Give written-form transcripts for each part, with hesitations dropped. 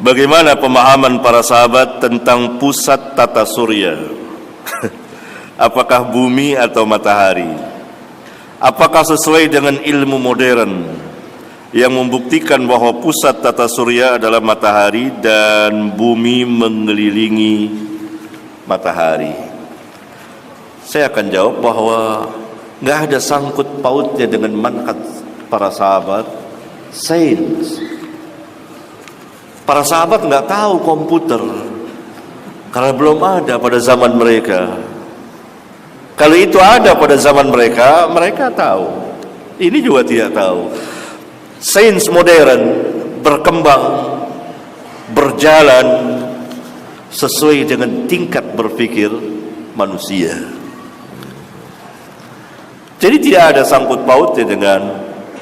Bagaimana pemahaman para sahabat tentang pusat tata surya? Apakah bumi atau matahari? Apakah sesuai dengan ilmu modern yang membuktikan bahwa pusat tata surya adalah matahari dan bumi mengelilingi matahari? Saya akan jawab bahwa nggak ada sangkut pautnya dengan manhaj para sahabat sains. Para sahabat nggak tahu komputer karena belum ada pada zaman mereka. Kalau itu ada pada zaman mereka, mereka tahu. Ini juga tidak tahu. Sains modern berkembang, berjalan sesuai dengan tingkat berpikir manusia. Jadi tidak ada sangkut pautnya dengan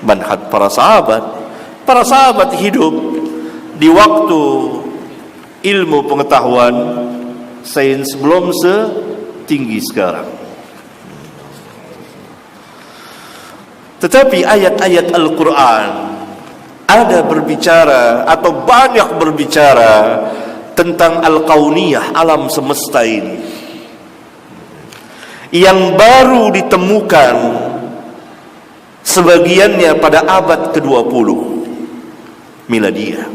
manhaj para sahabat. Para sahabat hidup di waktu ilmu pengetahuan sains belum setinggi sekarang. Tetapi ayat-ayat Al-Quran ada berbicara atau banyak berbicara tentang Al-Kauniyah, alam semesta ini, yang baru ditemukan sebagiannya pada abad ke-20 Miladiyah.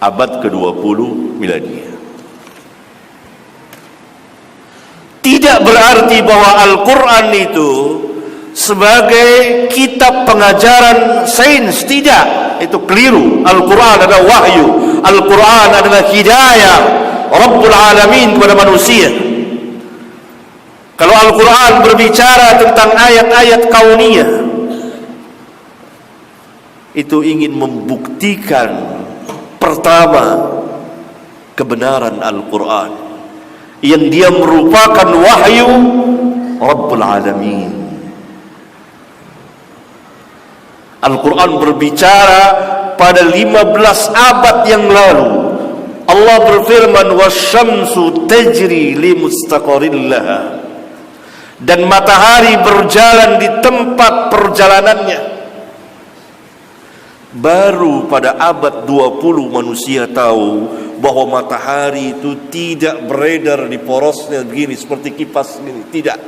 Abad ke-20 Miladiyah. Tidak berarti bahwa Al-Quran itu sebagai kitab pengajaran sains. Tidak, itu keliru. Al-Quran adalah wahyu, Al-Quran adalah hidayah Rabbul Alamin kepada manusia. Kalau Al-Quran berbicara tentang ayat-ayat kauniyah, itu ingin membuktikan pertama kebenaran Al-Quran, yang dia merupakan wahyu Rabbul Alamin. Al-Quran berbicara pada 15 abad yang lalu. Allah berfirman, wasyamsu tajri li mustaqarrin laha, dan matahari berjalan di tempat perjalanannya. Baru pada abad 20 manusia tahu bahwa matahari itu tidak beredar di porosnya begini seperti kipas ini. Tidak.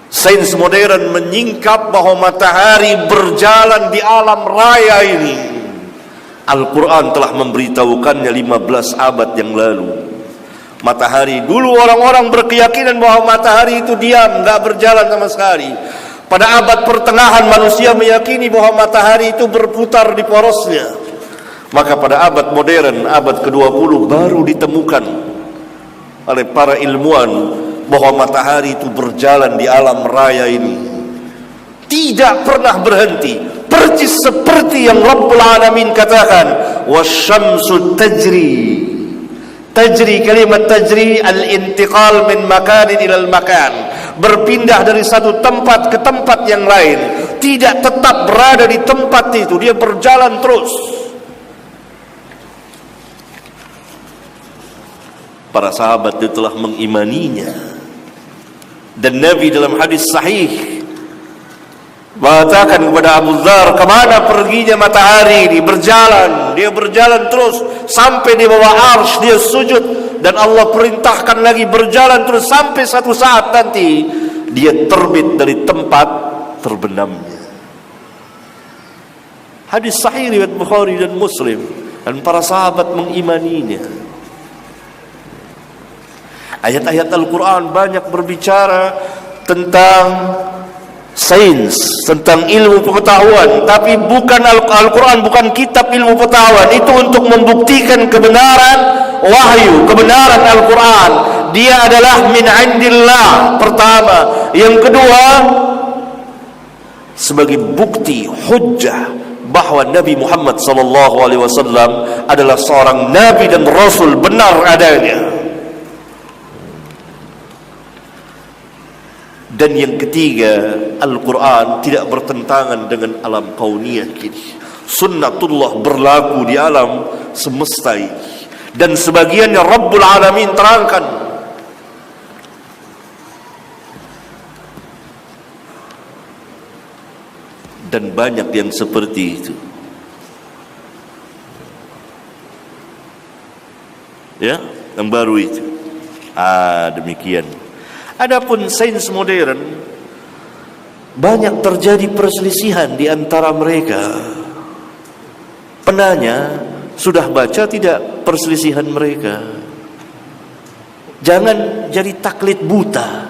Sains modern menyingkap bahwa matahari berjalan di alam raya ini. Al-Quran telah memberitahukannya 15 abad yang lalu. Matahari, dulu orang-orang berkeyakinan bahwa matahari itu diam, nggak berjalan sama sekali. Pada abad pertengahan manusia meyakini bahwa matahari itu berputar di porosnya. Maka pada abad modern, abad ke-20 baru ditemukan oleh para ilmuwan bahwa matahari itu berjalan di alam raya ini, tidak pernah berhenti, persis seperti yang Rabbul Alamin katakan, wasyamsu tajri. Tajri, kalimat tajri al-intiqal min makanin ilal makan, berpindah dari satu tempat ke tempat yang lain, tidak tetap berada di tempat itu, dia berjalan terus. Para sahabat itu telah mengimaninya, dan Nabi dalam hadis sahih mengatakan kepada Abu Dzar, kemana perginya matahari ini? Berjalan, dia berjalan terus sampai di bawah arsy, dia sujud, dan Allah perintahkan lagi berjalan terus sampai satu saat nanti dia terbit dari tempat terbenamnya. Hadis sahih riwayat Bukhari dan Muslim, dan para sahabat mengimaninya. Ayat-ayat Al-Quran banyak berbicara tentang sains, tentang ilmu pengetahuan, tapi bukan Al-Quran bukan kitab ilmu pengetahuan. Itu untuk membuktikan kebenaran wahyu, kebenaran Al-Quran. Dia adalah min indillah, pertama. Yang kedua, sebagai bukti hujjah bahwa Nabi Muhammad SAW adalah seorang nabi dan rasul benar adanya. Dan yang ketiga, Al-Quran tidak bertentangan dengan alam kauniyah ini. Sunnatullah berlaku di alam semesta ini, dan sebagiannya Rabbul Alamin terangkan. Dan banyak yang seperti itu. Ya, yang baru itu. Demikian. Adapun sains modern, banyak terjadi perselisihan di antara mereka. Penanya sudah baca tidak perselisihan mereka? Jangan jadi taklid buta.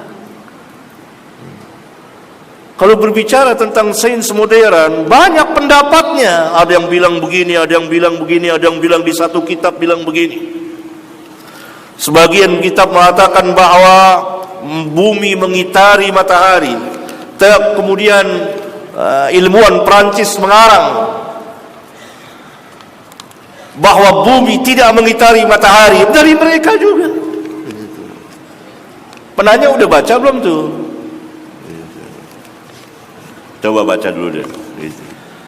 Kalau berbicara tentang sains modern, banyak pendapatnya. Ada yang bilang begini, ada yang bilang begini, ada yang bilang di satu kitab bilang begini. Sebagian kitab mengatakan bahwa bumi mengitari matahari. Kemudian ilmuwan Prancis mengarang bahwa bumi tidak mengitari matahari. Dari mereka juga. Penanya udah baca belum tuh? Coba baca dulu deh.